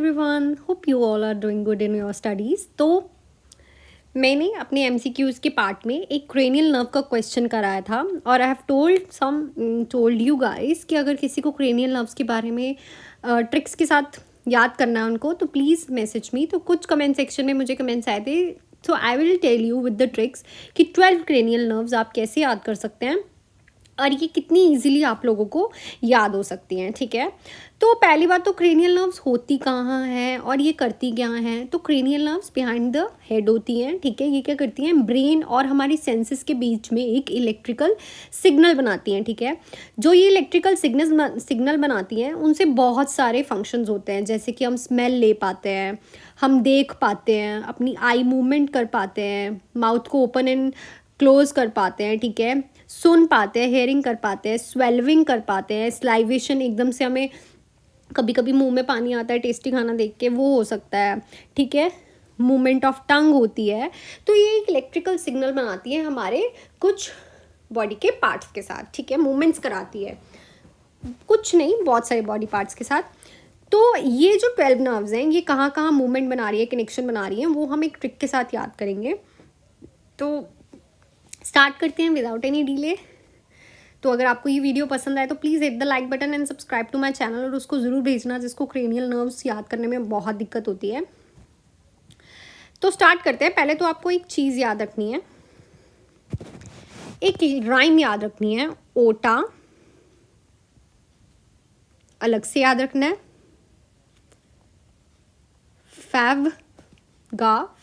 Everyone, hope you all are doing good in your studies. तो मैंने अपने MCQs के पार्ट में एक क्रेनियल नर्व का क्वेश्चन कराया था और I have told you guys कि अगर किसी को क्रेनियल नर्व्स के बारे में ट्रिक्स के साथ याद करना है उनको, तो प्लीज़ मैसेज मी। तो कुछ कमेंट सेक्शन में मुझे कमेंट्स आए थे, so I will tell you with the tricks कि 12 क्रेनियल नर्व्स आप कैसे याद कर सकते हैं और ये कितनी इजीली आप लोगों को याद हो सकती हैं। ठीक है, तो पहली बात तो क्रेनियल नर्व्स होती कहाँ हैं और ये करती क्या हैं। तो cranial nerves behind the head होती हैं। ठीक है, ये क्या करती हैं, ब्रेन और हमारी सेंसेस के बीच में एक इलेक्ट्रिकल सिग्नल बनाती हैं। ठीक है, जो ये इलेक्ट्रिकल सिग्नल बनाती हैं उनसे बहुत सारे फंक्शंस होते हैं, जैसे कि हम स्मेल ले पाते हैं, हम देख पाते हैं, अपनी आई मूवमेंट कर पाते हैं, माउथ को ओपन एंड क्लोज कर पाते हैं। ठीक है, सुन पाते हैं, हेयरिंग कर पाते हैं, स्वेल्विंग कर पाते हैं, स्लाइवेशन, एकदम से हमें कभी कभी मुंह में पानी आता है टेस्टी खाना देख के, वो हो सकता है। ठीक है, मूवमेंट ऑफ टंग होती है। तो ये एक इलेक्ट्रिकल सिग्नल बनाती है हमारे कुछ बॉडी के पार्ट्स के साथ। ठीक है, मूवमेंट्स कराती है, कुछ नहीं बहुत सारे बॉडी पार्ट्स के साथ। तो ये जो 12 नर्व्स हैं, ये कहाँ कहाँ मूवमेंट बना रही है, कनेक्शन बना रही हैं, वो हम एक ट्रिक के साथ याद करेंगे। तो स्टार्ट करते हैं विदाउट एनी डिले। तो अगर आपको ये वीडियो पसंद आए तो please hit the like button and subscribe to my channel, और उसको ज़रूर भेजना जिसको क्रेनियल नर्व्स याद करने में बहुत दिक्कत होती है। तो स्टार्ट करते हैं। पहले तो आपको एक चीज़ याद रखनी है, एक राइम याद रखनी है। ओटा अलग से याद रखना है,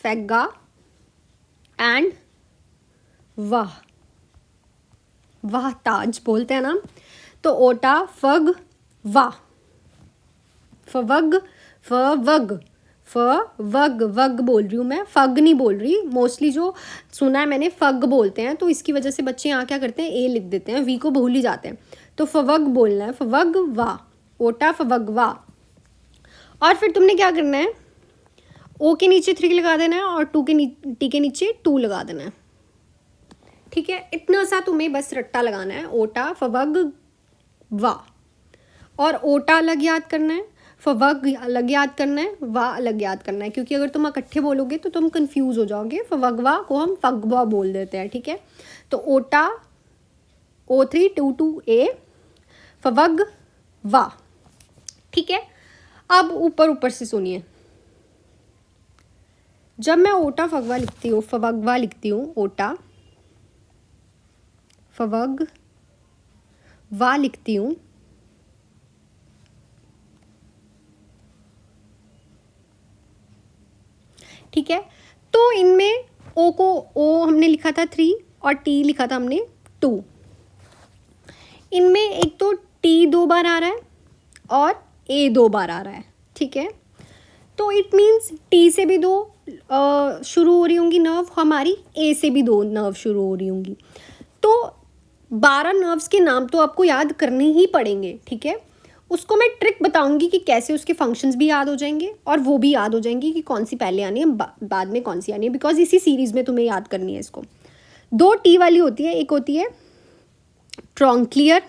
फैगा एंड वाह ताज बोलते हैं ना। तो ओटा फग वाह, फवग वग बोल रही हूँ मैं, फग नहीं बोल रही। मोस्टली जो सुना है मैंने फग बोलते हैं, तो इसकी वजह से बच्चे यहाँ क्या करते हैं, ए लिख देते हैं, वी को भूल ही जाते हैं। तो फवग बोलना है, फवग वाह, ओटा फवग वाह। और फिर तुमने क्या करना है, ओ के नीचे 3 लगा देना है और टी के नीचे 2 लगा देना है। ठीक है, इतना सा तुम्हें बस रट्टा लगाना है, ओटा फवग वाह। और ओटा अलग याद करना है, फवग अलग याद करना है, वाह अलग याद करना है, क्योंकि अगर तुम इकट्ठे बोलोगे तो तुम कंफ्यूज हो जाओगे। फवगवा को हम फगवा बोल देते हैं। ठीक है, तो ओटा O322A फवग वाह। ठीक है, अब ऊपर से सुनिए। जब मैं ओटा फगवा लिखती हूँ, फवगवा लिखती हूँ, ओटा फवग वाह लिखती हूँ, ठीक है। तो इनमें ओ हमने लिखा था 3 और टी लिखा था हमने 2। इनमें एक तो टी 2 बार आ रहा है और ए 2 बार आ रहा है। ठीक है, तो इट मीन्स टी से भी 2 शुरू हो रही होंगी नर्व हमारी, ए से भी 2 नर्व शुरू हो रही होंगी। तो 12 नर्व्स के नाम तो आपको याद करने ही पड़ेंगे। ठीक है, उसको मैं ट्रिक बताऊंगी कि कैसे उसके फंक्शंस भी याद हो जाएंगे और वो भी याद हो जाएंगी कि कौन सी पहले आनी है, बाद में कौन सी आनी है, बिकॉज इसी सीरीज में तुम्हें याद करनी है इसको। 2 टी वाली होती है, एक होती है ट्रॉन्क्लियर,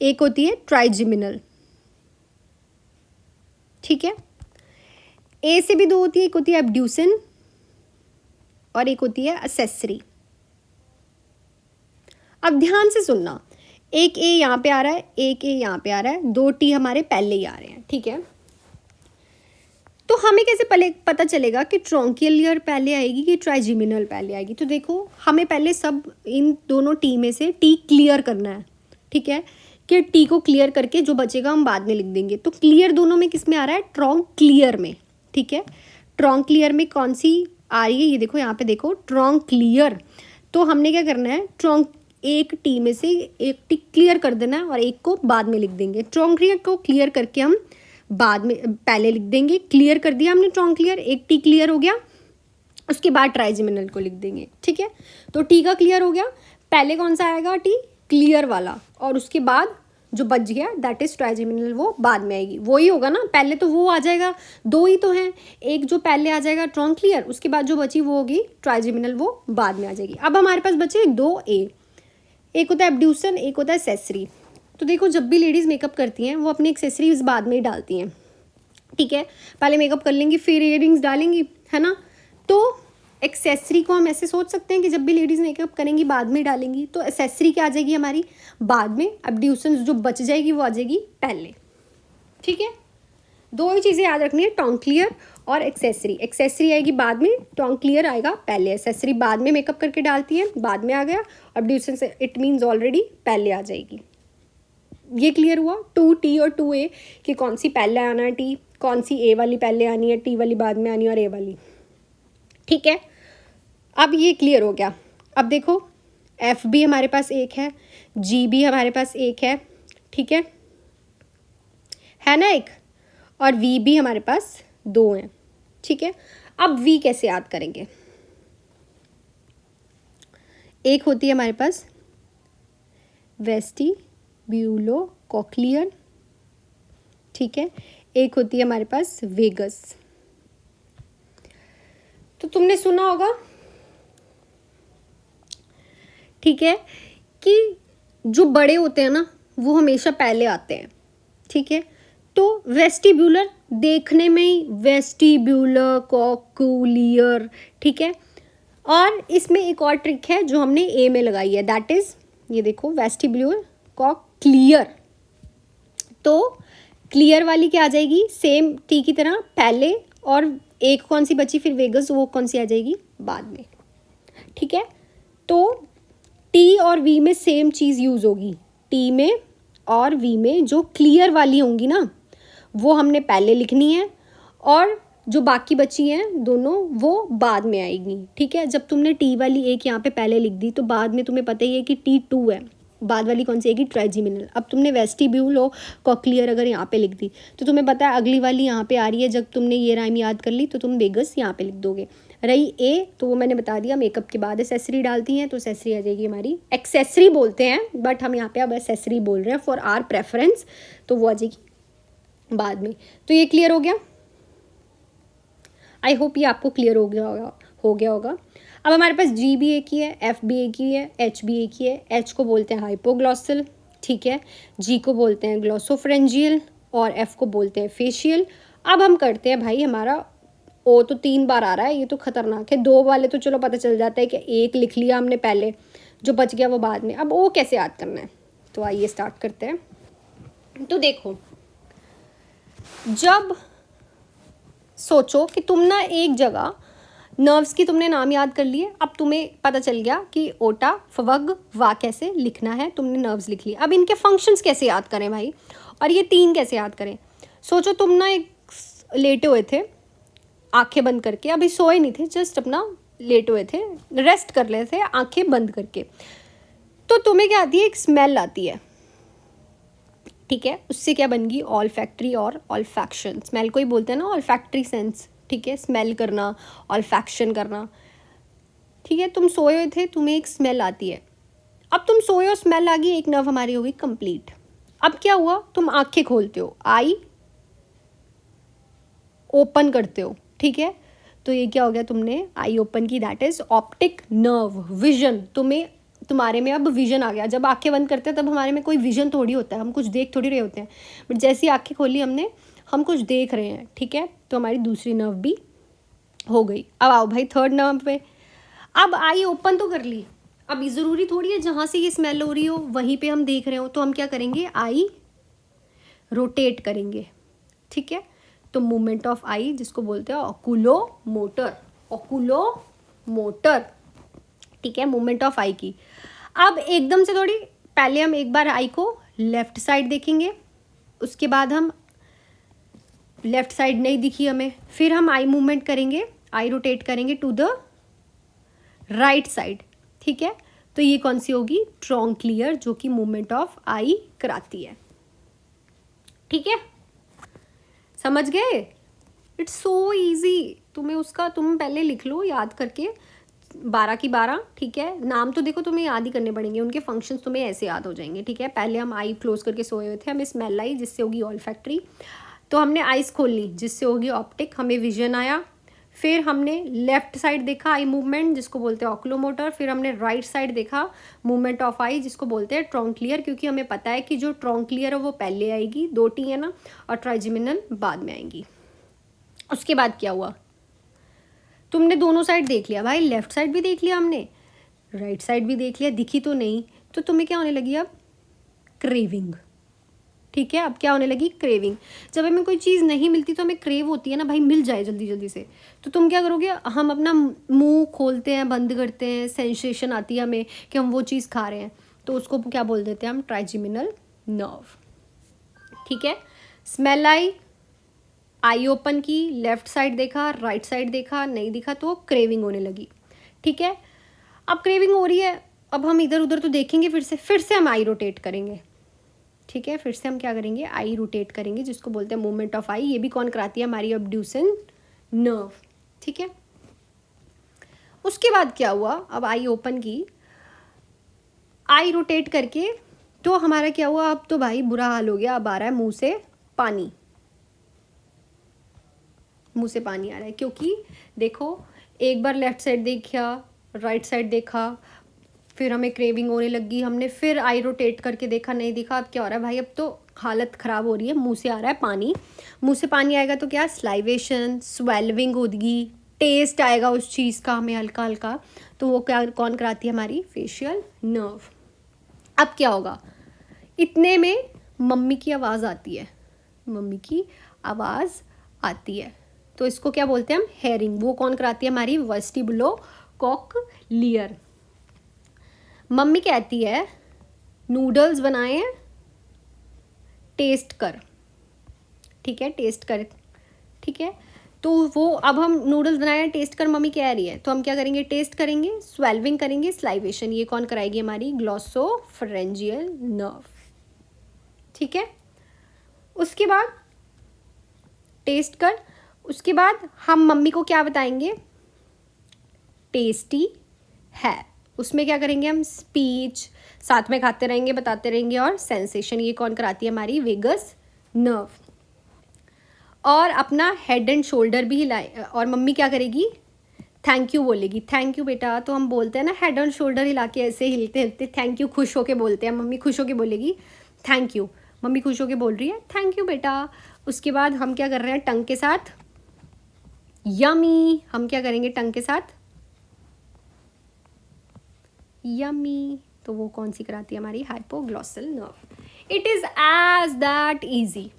एक होती है ट्राइजिमिनल। ठीक है, ए से भी 2 होती है, एक होती है एब्ड्यूसन और एक होती है असेसरी। अब ध्यान से सुनना, एक ए यहाँ पे आ रहा है, एक ए यहाँ पे आ रहा है, 2 टी हमारे पहले ही आ रहे हैं। ठीक है, तो हमें कैसे पता चलेगा कि ट्रॉन्कियल पहले आएगी कि ट्राइजिमिनल पहले आएगी। तो देखो, हमें पहले सब इन दोनों टी में से टी क्लियर करना है। ठीक है, कि टी को क्लियर करके जो बचेगा हम बाद में लिख देंगे। तो क्लियर दोनों में किस में आ रहा है, ट्रॉन्क्लियर में। ठीक है, ट्रॉन्क्लियर में कौन सी आ रही है, ये देखो यहाँ पे देखो, ट्रॉन्क्लियर। तो हमने क्या करना है, एक टी में से एक टी क्लियर कर देना है और एक को बाद में लिख देंगे। ट्रॉन्क्लियर को क्लियर करके हम बाद में पहले लिख देंगे। क्लियर कर दिया हमने ट्रॉन्क्लियर, एक टी क्लियर हो गया, उसके बाद ट्राइजिमिनल को लिख देंगे। ठीक है, तो टी का क्लियर हो गया, पहले कौन सा आएगा, टी क्लियर वाला, और उसके बाद जो बच गया दैट इज ट्राइजिमिनल, वो बाद में आएगी। वो ही होगा ना, पहले तो वो आ जाएगा, 2 ही तो हैं, एक जो पहले आ जाएगा ट्रॉन्क्लियर, उसके बाद जो बची वो होगी ट्राइजिमिनल, वो बाद में आ जाएगी। अब हमारे पास बचे 2 ए, एक होता है एब्ड्यूसन, एक होता है सेसरी। तो देखो जब भी लेडीज़ मेकअप करती हैं वो अपनी एक्सेसरीज बाद में ही डालती हैं, ठीक है। पहले मेकअप कर लेंगी फिर इयररिंग्स डालेंगी, है ना। तो एक्सेसरी को हम ऐसे सोच सकते हैं कि जब भी लेडीज़ मेकअप करेंगी बाद में डालेंगी, तो एक्सेसरी क्या आ जाएगी हमारी बाद में, एब्ड्यूसेंस जो बच जाएगी वो आ जाएगी पहले, ठीक है। दो ही चीज़ें याद रखनी है, टोन क्लियर और एक्सेसरी। एक्सेसरी आएगी बाद में, टोन क्लियर आएगा पहले। एक्सेसरी बाद में मेकअप करके डालती है, बाद में आ गया, एब्ड्यूसेंस इट मीन्स ऑलरेडी पहले आ जाएगी। ये क्लियर हुआ 2T और 2A कि कौन सी पहले आना है, टी कौन सी ए वाली पहले आनी है, टी वाली बाद में आनी है और ए वाली, ठीक है। अब ये क्लियर हो गया। अब देखो एफ भी हमारे पास एक है, जी भी हमारे पास एक है, ठीक है ना एक, और वी भी हमारे पास दो हैं, ठीक है। अब वी कैसे याद करेंगे? एक होती है हमारे पास वेस्टिब्यूलोकोक्लियर, ठीक है। एक होती है हमारे पास वेगस। तो तुमने सुना होगा, ठीक है, कि जो बड़े होते हैं ना वो हमेशा पहले आते हैं, ठीक है। तो वेस्टिब्यूलर देखने में ही वेस्टिब्यूलर कॉक्लियर, ठीक है। और इसमें एक और ट्रिक है जो हमने ए में लगाई है, दैट इज ये देखो वेस्टिब्यूलर कॉक्लियर। तो क्लियर वाली क्या आ जाएगी, सेम टी की तरह पहले, और एक कौन सी बची फिर वेगस, वो कौन सी आ जाएगी बाद में, ठीक है। तो टी और वी में सेम चीज़ यूज़ होगी, टी में और वी में जो क्लियर वाली होंगी ना वो हमने पहले लिखनी है, और जो बाकी बची हैं दोनों वो बाद में आएगी, ठीक है। जब तुमने टी वाली एक यहाँ पे पहले लिख दी तो बाद में तुम्हें पता ही है कि T2 है, बाद वाली कौन सी आएगी, ट्राइजिमिनल। अब तुमने वेस्टिब्यूलो कॉक्लियर अगर यहाँ पे लिख दी तो तुम्हें पता है अगली वाली यहाँ पे आ रही है, जब तुमने ये राइम याद कर ली तो तुम वेगस यहाँ पे लिख दोगे। रही ए तो वो मैंने बता दिया, मेकअप के बाद एसेसरी डालती हैं तो एसेसरी आ जाएगी हमारी, एक्सेसरी बोलते हैं बट हम यहाँ पे अब एसेसरी बोल रहे हैं फॉर आर प्रेफरेंस, तो वो आ जाएगी बाद में। तो ये क्लियर हो गया, आई होप ये आपको क्लियर हो गया होगा। अब हमारे पास जी भी एक ही है, एफ भी एक ही है, एच भी एक ही है। एच को बोलते हैं हाइपोग्लॉसल, ठीक है। जी को बोलते हैं ग्लॉसोफ्रेंजियल और एफ को बोलते हैं फेशियल। अब हम करते हैं भाई, हमारा ओ तो 3 बार आ रहा है, ये तो खतरनाक है। 2 वाले तो चलो पता चल जाता है कि एक लिख लिया हमने पहले, जो बच गया वो बाद में। अब ओ कैसे याद करना है, तो आइए स्टार्ट करते हैं। तो देखो, जब सोचो कि तुम ना एक जगह नर्व्स की तुमने नाम याद कर लिए, अब तुम्हें पता चल गया कि ओटा फवग वा कैसे लिखना है, तुमने नर्व्स लिख ली। अब इनके फंक्शंस कैसे याद करें भाई, और ये 3 कैसे याद करें? सोचो तुम ना एक लेटे हुए थे आंखें बंद करके, अभी सोए नहीं थे, जस्ट अपना लेटे हुए थे, रेस्ट कर रहे थे आंखें बंद करके। तो तुम्हें क्या आती है, एक स्मेल आती है, ठीक है। उससे क्या बन गई, ऑल्फैक्टरी और ऑल्फैक्शन। स्मेल को ही बोलते हैं ना ऑल्फैक्टरी सेंस, ठीक है। स्मेल करना, ऑल्फैक्शन करना, ठीक है। तुम सोए हुए थे, तुम्हें एक स्मेल आती है। अब तुम सोए हो, स्मेल आ गई, एक नर्व हमारी हो गई कंप्लीट। अब क्या हुआ, तुम आंखें खोलते हो, आई ओपन करते हो, ठीक है। तो ये क्या हो गया, तुमने आई ओपन की, that is optic nerve vision. तुम्हारे में अब विजन आ गया। जब आंखें बंद करते हैं तब हमारे में कोई विजन थोड़ी होता है, हम कुछ देख थोड़ी रहे होते हैं, बट जैसी आंखें खोली हमने, हम कुछ देख रहे हैं, ठीक है। तो हमारी दूसरी नर्व भी हो गई। अब आओ भाई थर्ड नर्व पे। अब आई ओपन तो कर ली, अब ज़रूरी थोड़ी है जहाँ से ये स्मेल हो रही हो वहीं पे हम देख रहे हो, तो हम क्या करेंगे, आई रोटेट करेंगे, ठीक है। तो मूवमेंट ऑफ आई जिसको बोलते हैं ऑकुलो मोटर, ठीक है, मूवमेंट ऑफ आई की। अब एकदम से थोड़ी, पहले हम एक बार आई को लेफ्ट साइड देखेंगे, उसके बाद हम लेफ्ट साइड नहीं दिखी हमें, फिर हम आई मूवमेंट करेंगे, आई रोटेट करेंगे टू द राइट साइड, ठीक है। तो ये कौन सी होगी, ट्रॉन्क क्लियर, जो कि मूवमेंट ऑफ आई कराती है, ठीक है। समझ गए, इट्स सो इजी। तुम पहले लिख लो याद करके 12 की 12, ठीक है। नाम तो देखो तुम्हें याद ही करने पड़ेंगे, उनके फंक्शंस तुम्हें ऐसे याद हो जाएंगे, ठीक है। पहले हम आई क्लोज करके सोए हुए थे, हमें स्मेल आई जिससे होगी ऑल्फैक्टरी, तो हमने आइज खोल ली जिससे होगी ऑप्टिक, हमें विजन आया, फिर हमने लेफ्ट साइड देखा आई मूवमेंट जिसको बोलते हैं ऑक्यूलोमोटर, फिर हमने राइट साइड देखा मूवमेंट ऑफ आई जिसको बोलते हैं ट्रॉन्क्लियर, क्योंकि हमें पता है कि जो ट्रॉन्क्लियर है वो पहले आएगी, 2T है ना, और ट्राइजेमिनल बाद में आएंगी। उसके बाद क्या हुआ, तुमने दोनों साइड देख लिया भाई, लेफ्ट साइड भी देख लिया हमने, राइट साइड भी देख लिया, दिखी तो नहीं, तो तुम्हें क्या होने लगी अब, क्रेविंग। ठीक है, अब क्या होने लगी, क्रेविंग। जब हमें कोई चीज़ नहीं मिलती तो हमें क्रेव होती है ना भाई, मिल जाए जल्दी जल्दी से, तो तुम क्या करोगे, हम अपना मुंह खोलते हैं, बंद करते हैं, सेंसेशन आती है हमें कि हम वो चीज़ खा रहे हैं, तो उसको क्या बोल देते हैं हम, ट्राइजेमिनल नर्व। ठीक है, स्मेल आई ओपन की, लेफ्ट साइड देखा, राइट साइड देखा, नहीं दिखा, तो क्रेविंग होने लगी। ठीक है, अब क्रेविंग हो रही है, अब हम इधर उधर तो देखेंगे, फिर से हम आई रोटेट करेंगे। ठीक है, फिर से हम क्या करेंगे, आई रोटेट करेंगे जिसको बोलते हैं मूवमेंट ऑफ आई। ये भी कौन कराती है, हमारी अब्ड्यूसन नर्व। ठीक है, उसके बाद क्या हुआ, अब आई ओपन की, आई रोटेट करके, तो हमारा क्या हुआ, अब तो भाई बुरा हाल हो गया, अब आ रहा है मुंह से पानी, मुंह से पानी आ रहा है, क्योंकि देखो एक बार लेफ्ट साइड देखा, राइट साइड देखा, फिर हमें क्रेविंग होने लगी, हमने फिर आई रोटेट करके देखा, नहीं दिखा, अब क्या हो रहा है भाई, अब तो हालत ख़राब हो रही है, मुंह से आ रहा है पानी। मुंह से पानी आएगा तो क्या, स्लाइवेशन, स्वेलविंग होगी, टेस्ट आएगा उस चीज़ का हमें हल्का हल्का, तो वो क्या कौन कराती है, हमारी फेशियल नर्व। अब क्या होगा, इतने में मम्मी की आवाज़ आती है, मम्मी की आवाज़ आती है, तो इसको क्या बोलते हैं हम, हेयरिंग। वो कौन कराती है, हमारी वेस्टिबुलोकोक्लियर। मम्मी कहती है नूडल्स बनाए हैं, टेस्ट कर। ठीक है, टेस्ट कर। ठीक है, तो वो अब हम नूडल्स बनाए हैं, टेस्ट कर मम्मी कह रही है, तो हम क्या करेंगे, टेस्ट करेंगे, स्वेल्विंग करेंगे, स्लाइवेशन। ये कौन कराएगी, हमारी ग्लॉसोफरेंजियल नर्व। ठीक है, उसके बाद टेस्ट कर, उसके बाद हम मम्मी को क्या बताएंगे, टेस्टी है। उसमें क्या करेंगे हम, स्पीच, साथ में खाते रहेंगे, बताते रहेंगे, और सेंसेशन। ये कौन कराती है, हमारी वेगस नर्व। और अपना हेड एंड शोल्डर भी हिलाए, और मम्मी क्या करेगी, थैंक यू बोलेगी, थैंक यू बेटा। तो हम बोलते हैं ना, हेड एंड शोल्डर हिला के ऐसे हिलते हिलते थैंक यू, खुश होके बोलते हैं, मम्मी खुश होके बोलेगी थैंक यू, मम्मी खुश होके बोल रही है थैंक यू बेटा। उसके बाद हम क्या कर रहे हैं, टंग के साथ यमी, हम क्या करेंगे टंग के साथ, यमी। तो वो कौन सी कराती है, हमारी hypoglossal nerve. It is as that easy.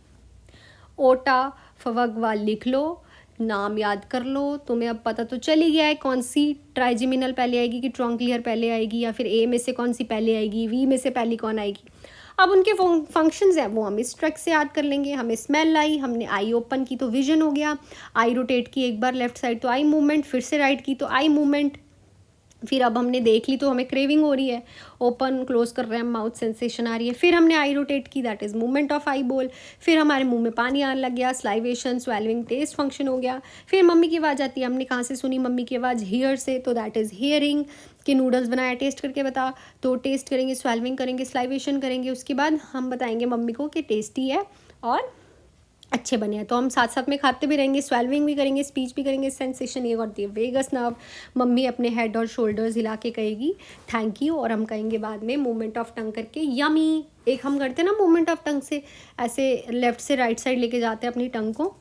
ओटा फवगवा लिख लो, नाम याद कर लो, तुम्हें अब पता तो चल ही गया है कौन सी ट्राइजेमिनल पहले आएगी कि ट्रॉन्क्लियर पहले आएगी, या फिर ए में से कौन सी पहले आएगी, वी में से पहली कौन आएगी। अब उनके फंक्शंस हैं वो हम इस ट्रैक से याद कर लेंगे। हमें स्मेल आई, हमने आई ओपन की तो विजन हो गया, आई रोटेट की एक बार लेफ्ट साइड तो आई मूवमेंट, फिर से राइट की तो आई मूवमेंट, फिर अब हमने देख ली तो हमें क्रेविंग हो रही है, ओपन क्लोज कर रहे हैं, माउथ सेंसेशन आ रही है, फिर हमने आई रोटेट की, दैट इज़ मूवमेंट ऑफ आई बोल, फिर हमारे मुंह में पानी आने लग गया, स्लाइवेशन, स्वेलविंग, टेस्ट फंक्शन हो गया, फिर मम्मी की आवाज़ आती है, हमने कहाँ से सुनी, मम्मी की आवाज़ हियर से, तो दैट इज़ हियरिंग, कि नूडल्स बनाया, टेस्ट करके बता, तो टेस्ट करेंगे, स्वेलविंग करेंगे, स्लाइवेशन करेंगे, उसके बाद हम बताएंगे मम्मी को कि टेस्टी है और अच्छे बने हैं, तो हम साथ साथ में खाते भी रहेंगे, स्वेलविंग भी करेंगे, स्पीच भी करेंगे, सेंसेशन ये करती है वेगस नर्व। मम्मी अपने हेड और शोल्डर्स हिला के कहेगी थैंक यू, और हम कहेंगे बाद में मूवमेंट ऑफ टंग करके यमी। एक हम करते हैं ना मूवमेंट ऑफ टंग से, ऐसे लेफ्ट से राइट साइड लेके जाते हैं अपनी टंग को।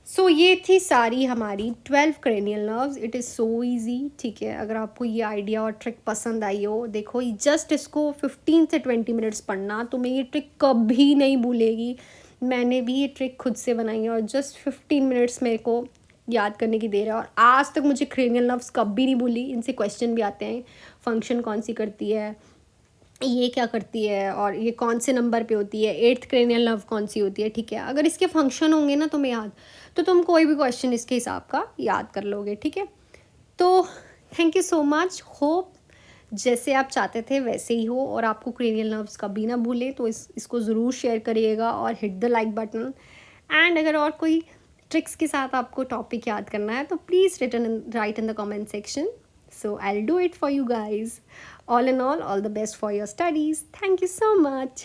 सो ये थी सारी हमारी 12 cranial nerves. It is so easy. ठीक है, अगर आपको ये आइडिया और ट्रिक पसंद आई हो, देखो जस्ट इसको 15 से 20 मिनट्स पढ़ना, तुम्हें ये ट्रिक कभी नहीं भूलेगी। मैंने भी ये ट्रिक खुद से बनाई है, और जस्ट 15 मिनट्स मेरे को याद करने की देर है, और आज तक मुझे क्रेनियल नर्व्स कभी नहीं भूली। इनसे क्वेश्चन भी आते हैं, फंक्शन कौन सी करती है, ये क्या करती है, और ये कौन से नंबर पे होती है, 8th क्रेनियल नर्व कौन सी होती है। ठीक है, अगर इसके फंक्शन होंगे ना तुम्हें याद, तो तुम कोई भी क्वेश्चन इसके हिसाब का याद कर लोगे। ठीक है, तो thank you so much. Hope जैसे आप चाहते थे वैसे ही हो, और आपको क्रेनियल नर्व्स कभी ना भूले, तो इसको ज़रूर शेयर करिएगा और hit the like button. And अगर और कोई ट्रिक्स के साथ आपको टॉपिक याद करना है, तो please write in the comment section. So I'll do it for you guys. All in all the best for your studies. Thank you so much.